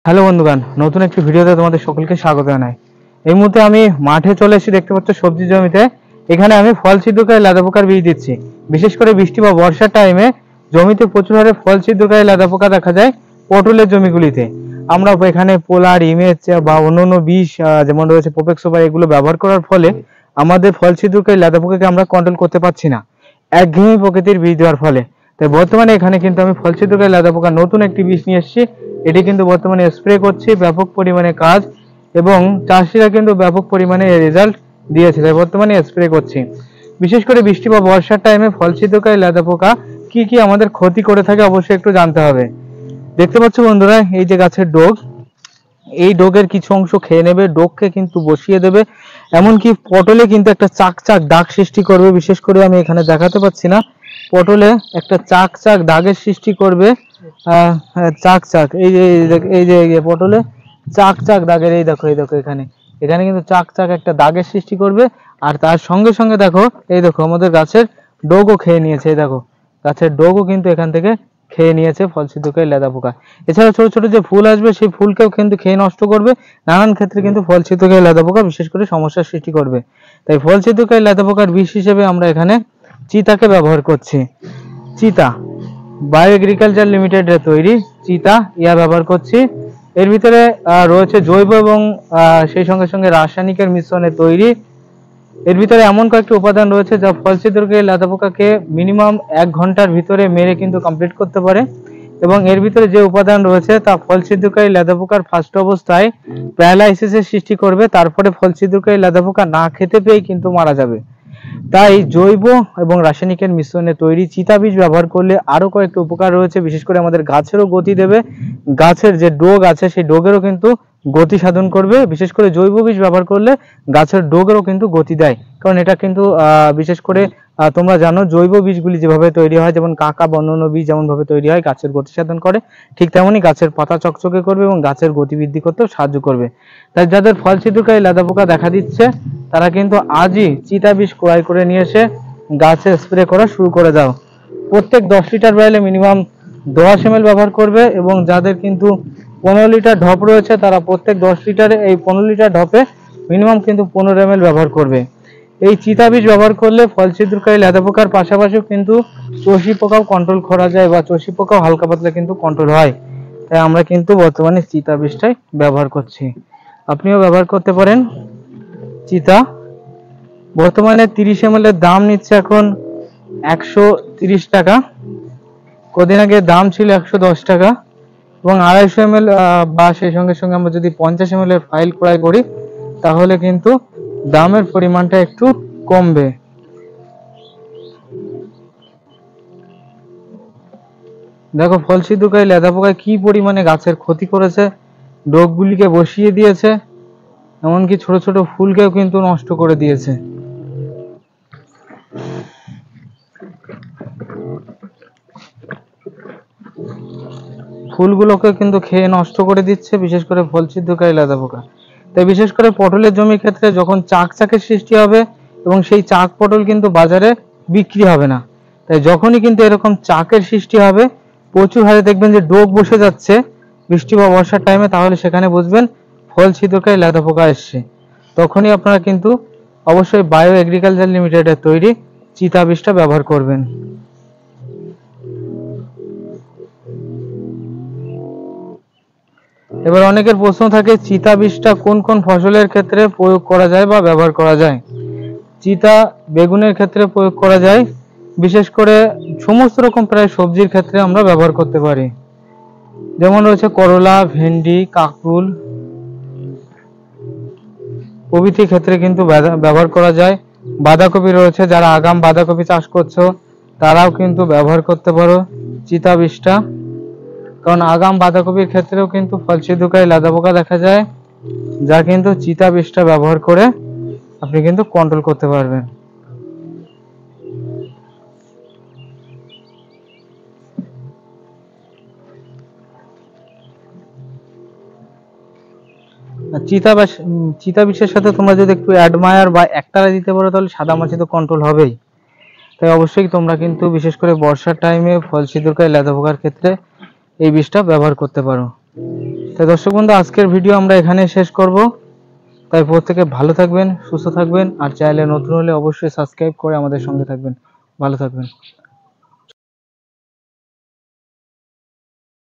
Hello বন্ধুগণ, নতুন একটি ভিডিওতে তোমাদের সকলকে স্বাগত জানাই। এই মুহূর্তে আমি মাঠে চলে এসেছি, দেখতে পাচ্ছ সবজি জমিতে। এখানে আমি ফল ছিদ্রকারী লেদা পোকার বীজ দিচ্ছি। বিশেষ করে বৃষ্টি বা বর্ষার টাইমে জমিতে প্রচুর হারে ফল ছিদ্রকারী লেদা পোকা দেখা যায় পটলের জমিগুলিতে। আমরা এখানে পোলার, ইমেজ বা অন্যান্য বিষ যেমন রয়েছে প্রোপেক্স সুপার, এগুলো ব্যবহার করার ফলে আমাদের ফল ছিদ্রকারী লেদা পোকাকে আমরা কন্ট্রোল করতে পারছি না, একঘেয়েমি প্রকৃতির বীজ দেওয়ার ফলে। তাই বর্তমানে এখানে কিন্তু আমি ফল ছিদ্রকারী লেদা পোকার নতুন একটি বীজ নিয়ে এসেছি। এটি কিন্তু বর্তমানে স্প্রে করছি, ব্যাপক পরিমাণে কাজ, এবং চাষিরা কিন্তু ব্যাপক পরিমাণে রেজাল্ট দিয়েছে, তাই বর্তমানে স্প্রে করছি। বিশেষ করে বৃষ্টি বা বর্ষার টাইমে ফল ছিদ্রকারী লেদা পোকা কি কি আমাদের ক্ষতি করে থাকে অবশ্যই একটু জানতে হবে। দেখতে পাচ্ছ বন্ধুরা, এই যে গাছের ডোগ, এই ডোগের কিছু অংশ খেয়ে নেবে, ডোগকে কিন্তু বসিয়ে দেবে, এমনকি পটলে কিন্তু একটা চাক চাক দাগ সৃষ্টি করবে। বিশেষ করে আমি এখানে দেখাতে পাচ্ছি না, পটলে একটা চাক চাক দাগের সৃষ্টি করবে। চাক চাক এই যে পটলে চাক চাক দাগের, এই দেখো এখানে এখানে কিন্তু চাক চাক একটা দাগের সৃষ্টি করবে। আর তার সঙ্গে সঙ্গে দেখো, এই দেখো আমাদের গাছের ডোগও খেয়ে নিয়েছে। এই দেখো গাছের ডোগও কিন্তু এখান থেকে খেয়ে নিয়েছে ফল ছিদ্রকারী লেদা পোকা। এছাড়া ছোট ছোট যে ফুল আসবে সেই ফুলকেও কিন্তু খেয়ে নষ্ট করবে। নানান ক্ষেত্রে কিন্তু ফল ছিদ্রকারী লেদা পোকা বিশেষ করে সমস্যার সৃষ্টি করবে। তাই ফল ছিদ্রকারী লেদা পোকার বিষ হিসেবে আমরা এখানে চিতাকে ব্যবহার করছি। চিতা বায়ো এগ্রিকালচার লিমিটেডের তৈরি চিতা ইয়া ব্যবহার করছি। এর ভিতরে রয়েছে জৈব এবং সেই সঙ্গে সঙ্গে রাসায়নিকের মিশ্রণে তৈরি। এর ভিতরে এমন কয়েকটি উপাদান রয়েছে যা ফল ছিদ্রকারী লেদা পোকাকে মিনিমাম 1 ঘন্টার ভিতরে মেরে কিন্তু কমপ্লিট করতে পারে। এবং এর ভিতরে যে উপাদান রয়েছে তা ফল ছিদ্রকারী লেদা পোকার ফার্স্ট অবস্থায় প্যারালাইসিসের সৃষ্টি করবে, তারপরে ফল ছিদ্রকারী লেদা পোকা না খেতে পেয়ে কিন্তু মারা যাবে। তাই জৈব এবং রাসায়নিকের মিশ্রণে তৈরি চিতা বীজ ব্যবহার করলে আরো কয়েকটি উপকার রয়েছে। বিশেষ করে আমাদের গাছেরও গতি দেবে, গাছের যে ডোগ আছে সেই ডোগেরও কিন্তু গতি সাধন করবে। বিশেষ করে জৈব বীজ ব্যবহার করলে গাছের ডোগেরও কিন্তু গতি দেয়, কারণ এটা কিন্তু বিশেষ করে তোমরা জানো জৈব বীজগুলি যেভাবে তৈরি হয়, যেমন কাকা বা অন্যান্য বীজ যেমন ভাবে তৈরি হয় গাছের গতি সাধন করে, ঠিক তেমনই গাছের পাতা চকচকে করবে এবং গাছের গতি বৃদ্ধি করতেও সাহায্য করবে। তাই যাদের ফল ছিদ্রকারী লেদা পোকা দেখা দিচ্ছে তারা কিন্তু আজই চিতা বীজ ক্রয় করে নিয়ে এসে গাছে স্প্রে করা শুরু করে দাও। প্রত্যেক 10 লিটার বাইলে মিনিমাম 10 ml ব্যবহার করবে, এবং যাদের কিন্তু 15 লিটার ঢপ রয়েছে তারা প্রত্যেক 10 লিটারে এই 15 লিটার ঢপে মিনিমাম কিন্তু 15 ml ব্যবহার করবে। এই চিতা বীজ ব্যবহার করলে ফল ছিদ্রকারী লেদা পোকার পাশাপাশিও কিন্তু চষি পোকাও কন্ট্রোল করা যায়, বা চষি পোকাও হালকা পাতলা কিন্তু কন্ট্রোল হয়। তাই আমরা কিন্তু বর্তমানে চিতা বীজটাই ব্যবহার করছি, আপনিও ব্যবহার করতে পারেন। চিতা বর্তমানে 30 ml এর দাম নিচ্ছে এখন 130 টাকা, কদিন আগে দাম ছিল 110 টাকা, এবং 250 ml বা সেই সঙ্গে সঙ্গে আমরা যদি 50 ml এর ফাইল ক্রয় করি তাহলে কিন্তু দামের পরিমাণটা একটু কমবে। দেখো ফল ছিদ্রকারী লেদা পোকায় কি পরিমাণে গাছের ক্ষতি করেছে, ডোগগুলিকে বসিয়ে দিয়েছে, এমনকি ছোট ছোট ফুলকেও কিন্তু নষ্ট করে দিয়েছে। ফুলগুলোকে কিন্তু খেয়ে নষ্ট করে দিচ্ছে, বিশেষ করে ফল ছিদ্রকারী লেদা পোকা। তাই বিশেষ করে পটলের জমির ক্ষেত্রে যখন চাক চাকের সৃষ্টি হবে এবং সেই চাক পটল কিন্তু বাজারে বিক্রি হবে না, তাই যখনই কিন্তু এরকম চাকের সৃষ্টি হবে প্রচুর হারে দেখবেন যে ডোগ বসে যাচ্ছে বৃষ্টি বা বর্ষার টাইমে, তাহলে সেখানে বুঝবেন ফল ছিদ্রকারী লেদা পোকা এসছে। তখনই আপনারা কিন্তু অবশ্যই বায়ো এগ্রিকালচার লিমিটেডের তৈরি চিতা বীজটা ব্যবহার করবেন। এবার অনেকের প্রশ্ন থাকে চিতা বীজটা কোন কোন ফসলের ক্ষেত্রে প্রয়োগ করা যায় বা ব্যবহার করা যায়। চিতা বেগুনের ক্ষেত্রে প্রয়োগ করা যায়, বিশেষ করে সমস্ত রকম প্রায় সবজির ক্ষেত্রে আমরা ব্যবহার করতে পারি। যেমন রয়েছে করলা, ভেন্ডি, কাকরুল প্রভৃতি ক্ষেত্রে কিন্তু ব্যবহার করা যায়। বাঁধাকপি রয়েছে, যারা আগাম বাঁধাকপি চাষ করছো তারাও কিন্তু ব্যবহার করতে পারো চিতা বীজটা, কারণ আগাম বাঁধাকপির ক্ষেত্রেও কিন্তু ফল ছিদ্রকারী লেদা পোকা দেখা যায়, যা কিন্তু চিতা বীজটা ব্যবহার করে আপনি কিন্তু কন্ট্রোল করতে পারবেন। চিতা বিষের সাথে তোমরা যদি একটু অ্যাডমায়ার বা একতারা দিতে পারো তাহলে সাদা মাছি তো কন্ট্রোল হবেই। তাই অবশ্যই তোমরা কিন্তু বিশেষ করে বর্ষার টাইমে ফল ছিদ্রকারী লেদা পোকার ক্ষেত্রে এই বিষটা ব্যবহার করতে পারো। তাই দর্শক বন্ধু, আজকের ভিডিও আমরা এখানে শেষ করব। তাই প্রত্যেকে ভালো থাকবেন, সুস্থ থাকবেন, আর চ্যানেলে নতুন হলে অবশ্যই সাবস্ক্রাইব করে আমাদের সঙ্গে থাকবেন। ভালো থাকবেন।